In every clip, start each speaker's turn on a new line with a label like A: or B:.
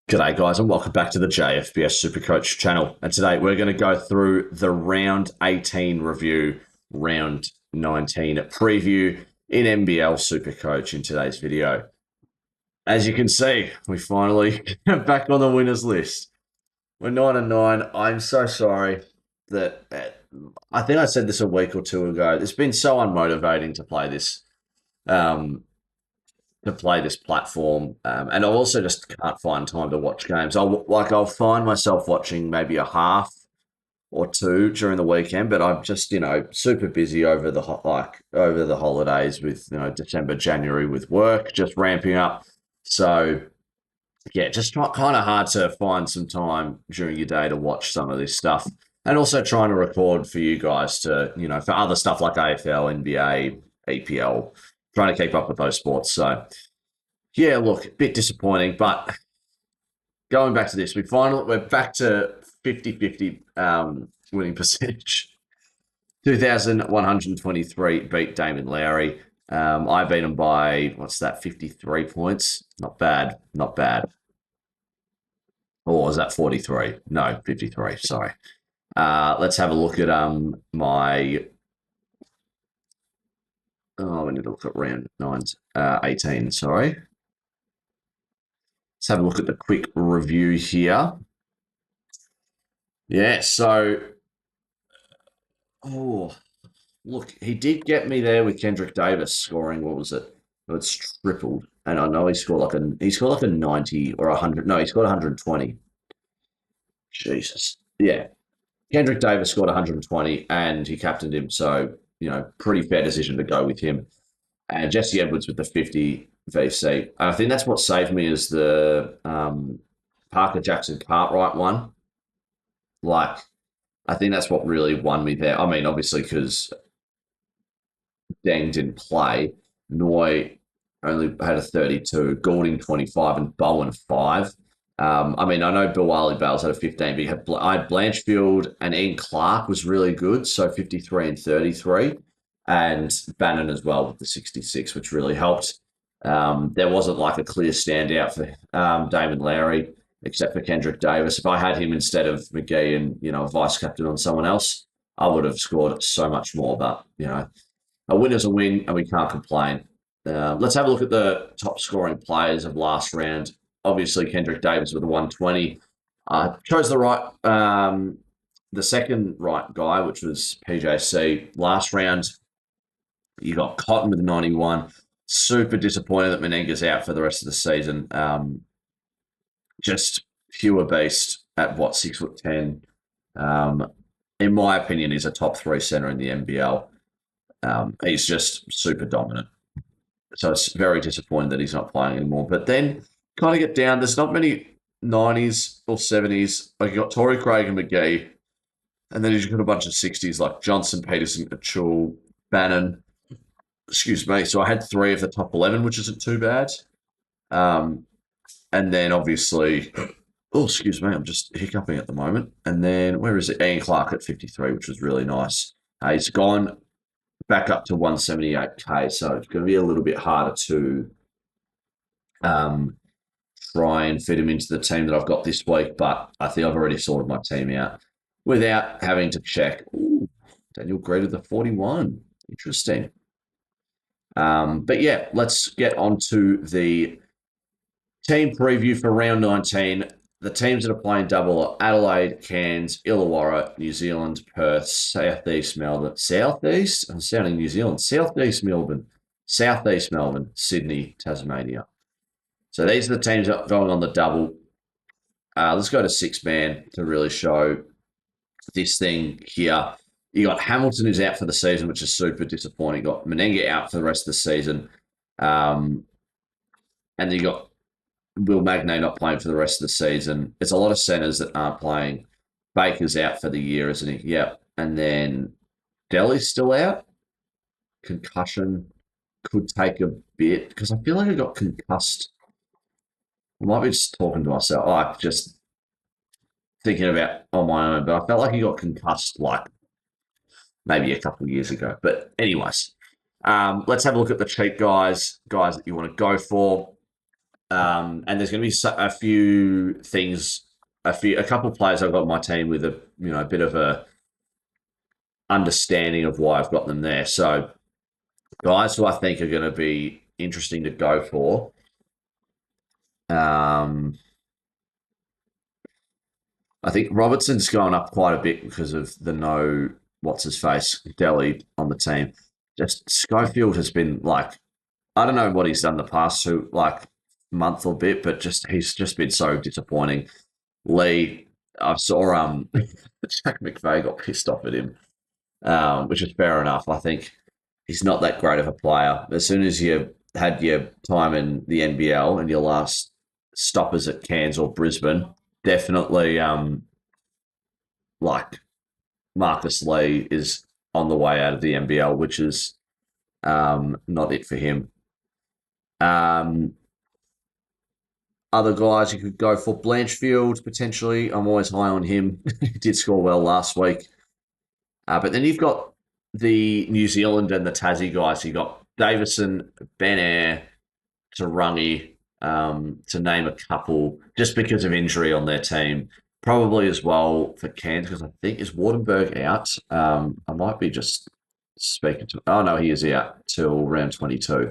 A: G'day guys and welcome back to the JFBS SuperCoach channel. And today we're going to go through the round 18 review, round 19 preview in NBL SuperCoach in today's video. As you can see, we finally are back on the winners list. We're 9-9. I'm so sorry that I think I said this a week or two ago. It's been so unmotivating to play this. Platform, and I also just can't find time to watch games. I'll find myself watching maybe a half or two during the weekend, but I'm just super busy over the holidays with December, January with work, just ramping up. So yeah, just kind of hard to find some time during your day to watch some of this stuff, and also trying to record for you guys to for other stuff like AFL, NBA, EPL, trying to keep up with those sports. So yeah, look, a bit disappointing, but going back to this, we're back to 50-50 winning percentage. 2,123 beat Damon Lowry. I beat him by, 53 points? Not bad, not bad. Or was that 43? No, 53, sorry. Let's have a look at my... Oh, we need to look at round 18, sorry. Let's have a look at the quick review here. Yeah, so... Oh, look, he did get me there with Kendrick Davis scoring, what was it? It's tripled. And I know he scored like a 90 or 100. No, he scored 120. Jesus. Yeah. Kendrick Davis scored 120 and he captained him. So, pretty fair decision to go with him. And Jesse Edwards with the 50 VC. I think that's what saved me is the Parker Jackson Cartwright one. Like, I think that's what really won me there. I mean, obviously, because Deng didn't play. Noi only had a 32, Goulding 25, and Bowen 5. I mean, I know Bilwali Bales had a 15, but I had Blanchfield and Ian Clark was really good, so 53 and 33, and Bannon as well with the 66, which really helped. There wasn't like a clear standout for Damon Lowry, except for Kendrick Davis. If I had him instead of McGee and, a vice captain on someone else, I would have scored so much more, but, a win is a win, and we can't complain. Let's have a look at the top scoring players of last round. Obviously, Kendrick Davis with a 120. Chose the second right guy, which was PJC. Last round, you got Cotton with a 91. Super disappointed that Menenga's out for the rest of the season. Just pure beast at 6'10". In my opinion, he's a top 3 center in the NBL. He's just super dominant. So it's very disappointing that he's not playing anymore. But then kind of get down, there's not many 90s or 70s. Like you got Torrey Craig and McGee, and then you've got a bunch of 60s like Johnson, Peterson, Achul, Bannon. Excuse me. So I had 3 of the top 11, which isn't too bad. And then obviously, excuse me, I'm just hiccuping at the moment. And then where is it? Ian Clark at 53, which was really nice. He's gone back up to 178k, so it's going to be a little bit harder to try and fit him into the team that I've got this week, but I think I've already sorted my team out without having to check. Ooh, Daniel Greer the 41. Interesting. But yeah, let's get on to the team preview for round 19. The teams that are playing double are Adelaide, Cairns, Illawarra, New Zealand, Perth, Southeast Melbourne. Southeast? I'm sounding New Zealand. Southeast Melbourne, Sydney, Tasmania. So these are the teams going on the double. Let's go to 6-man to really show this thing here. You got Hamilton who's out for the season, which is super disappointing. You got Menenga out for the rest of the season. And then you got Will Magnay not playing for the rest of the season. There's a lot of centres that aren't playing. Baker's out for the year, isn't he? Yep. And then Delhi's still out. Concussion could take a bit because I feel like I got concussed. I might be just talking to myself, like just thinking about on my own, but I felt like he got concussed like maybe a couple of years ago. But anyways, let's have a look at the cheap guys that you want to go for. And there's going to be a few things, a couple of players I've got on my team with a bit of a understanding of why I've got them there. So guys who I think are going to be interesting to go for. Um, I think Robertson's gone up quite a bit because of the no what's his face Delhi on the team. Just Schofield has been like, I don't know what he's done the past two like month or bit, but he's just been so disappointing. Lee, I saw Jack McVeigh got pissed off at him, which is fair enough. I think he's not that great of a player. As soon as you had your time in the NBL and your last stoppers at Cairns or Brisbane, definitely like Marcus Lee is on the way out of the NBL, which is not it for him. Um, Other guys you could go for Blanchfield potentially. I'm always high on him. He did score well last week. But then you've got the New Zealand and the Tassie guys. You've got Davison, Ben Air, Tarangi, to name a couple, just because of injury on their team. Probably as well for Cairns, because I think is Wardenberg out. I might be just speaking to. Oh no, he is out till round 22.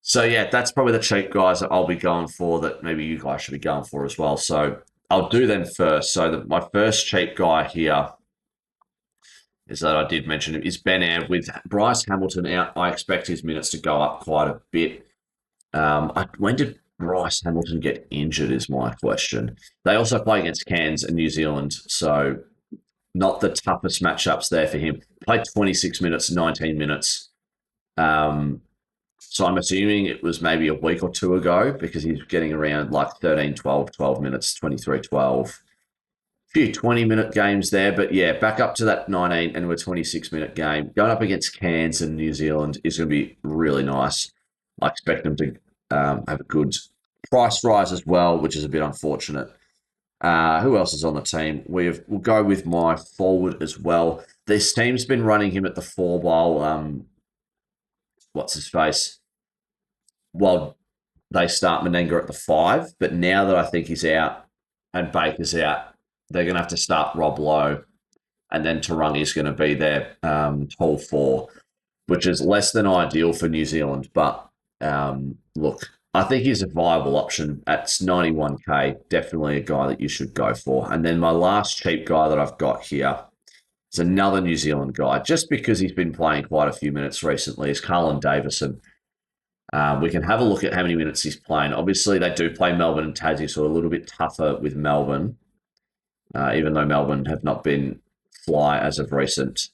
A: So yeah, that's probably the cheap guys that I'll be going for. That maybe you guys should be going for as well. So I'll do them first. So my first cheap guy here is that I did mention is Ben Air with Bryce Hamilton out. I expect his minutes to go up quite a bit. When did Bryce Hamilton get injured is my question. They also play against Cairns and New Zealand, so not the toughest matchups there for him. Played 26 minutes, 19 minutes. So I'm assuming it was maybe a week or two ago because he's getting around like 13, 12, 12 minutes, 23, 12. A few 20-minute games there, but yeah, back up to that 19 and a 26-minute game. Going up against Cairns and New Zealand is going to be really nice. I expect them to have a good price rise as well, which is a bit unfortunate. Who else is on the team? We'll go with my forward as well. This team's been running him at the four while what's his face? While they start Menenga at the five, but now that I think he's out and Baker's out, they're going to have to start Rob Lowe, and then Tarangi's going to be their tall four, which is less than ideal for New Zealand. But look, I think he's a viable option at 91k. Definitely a guy that you should go for. And then my last cheap guy that I've got here is another New Zealand guy, just because he's been playing quite a few minutes recently, is Carlin Davison. We can have a look at how many minutes he's playing. Obviously, they do play Melbourne and Tassie, so a little bit tougher with Melbourne, even though Melbourne have not been fly as of recent.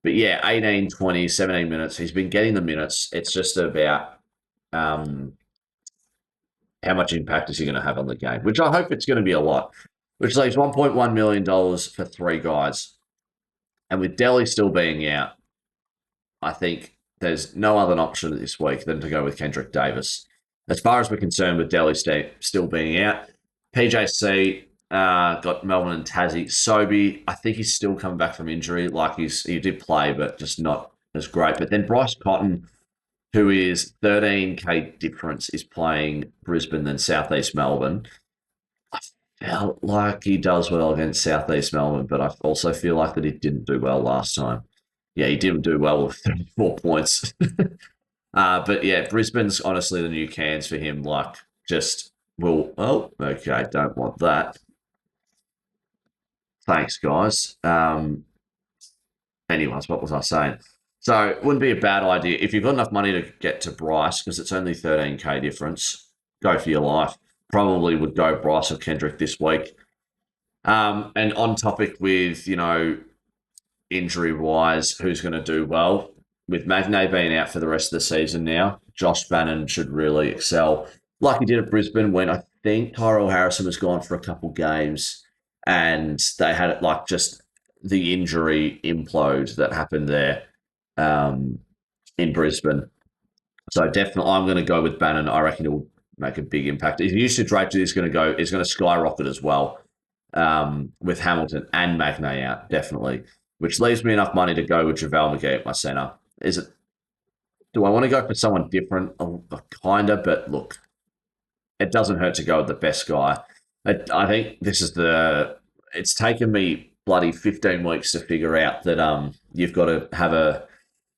A: But yeah, 18, 20, 17 minutes. He's been getting the minutes. It's just about how much impact is he going to have on the game, which I hope it's going to be a lot, which leaves $1.1 million for three guys. And with Delhi still being out, I think there's no other option this week than to go with Kendrick Davis. As far as we're concerned with Delhi still being out, PJC got Melbourne and Tassie. Sobey, I think he's still coming back from injury. Like he did play, but just not as great. But then Bryce Cotton, who is 13k difference, is playing Brisbane than Southeast Melbourne. I felt like he does well against Southeast Melbourne, but I also feel like that he didn't do well last time. Yeah, he didn't do well with 34 points. But yeah, Brisbane's honestly the new Cairns for him. Like, okay, don't want that. Thanks, guys. Anyways, what was I saying? So it wouldn't be a bad idea. If you've got enough money to get to Bryce, because it's only 13k difference, go for your life. Probably would go Bryce or Kendrick this week. And on topic with, injury-wise, who's going to do well? With Magnay being out for the rest of the season now, Josh Bannon should really excel. Like he did at Brisbane when I think Tyrell Harrison was gone for a couple games and they had it like just the injury implode that happened there in Brisbane. So definitely I'm going to go with Bannon. I reckon he'll make a big impact. His usage rate is going to skyrocket as well with Hamilton and Magnay out, definitely. Which leaves me enough money to go with JaVale McGee at my centre. Do I want to go for someone different? Kinda, but look, it doesn't hurt to go with the best guy. I think this is the. It's taken me bloody 15 weeks to figure out that you've got to have a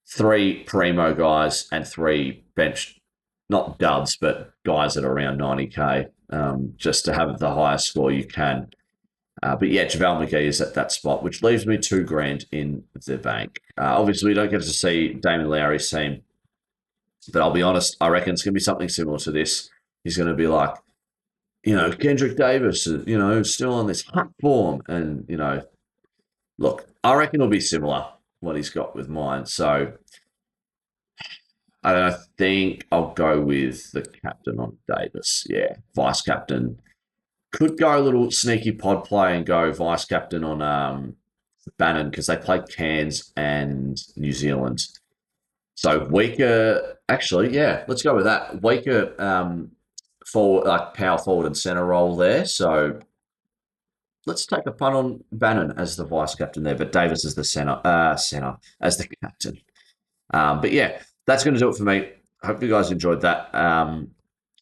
A: three primo guys and three bench, not duds, but guys that are around 90k, just to have the highest score you can. But yeah, JaVale McGee is at that spot, which leaves me 2 grand in the bank. Obviously, we don't get to see Damon Lowry's team, but I'll be honest, I reckon it's going to be something similar to this. He's going to be like, Kendrick Davis, still on this hot form. And, look, I reckon it'll be similar what he's got with mine. So I think I'll go with the captain on Davis. Yeah, vice captain. Could go a little sneaky pod play and go vice captain on Bannon because they play Cairns and New Zealand. So weaker, actually, yeah, let's go with that. Weaker forward, like power forward and centre role there. So let's take a punt on Bannon as the vice captain there, but Davis as the centre as the captain. But yeah, that's going to do it for me. Hope you guys enjoyed that.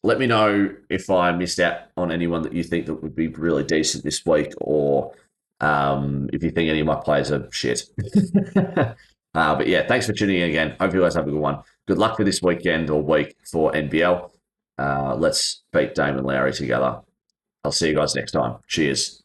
A: Let me know if I missed out on anyone that you think that would be really decent this week, or if you think any of my players are shit. But yeah, thanks for tuning in again. Hope you guys have a good one. Good luck for this weekend or week for NBL. Let's beat Damon Lowry together. I'll see you guys next time. Cheers.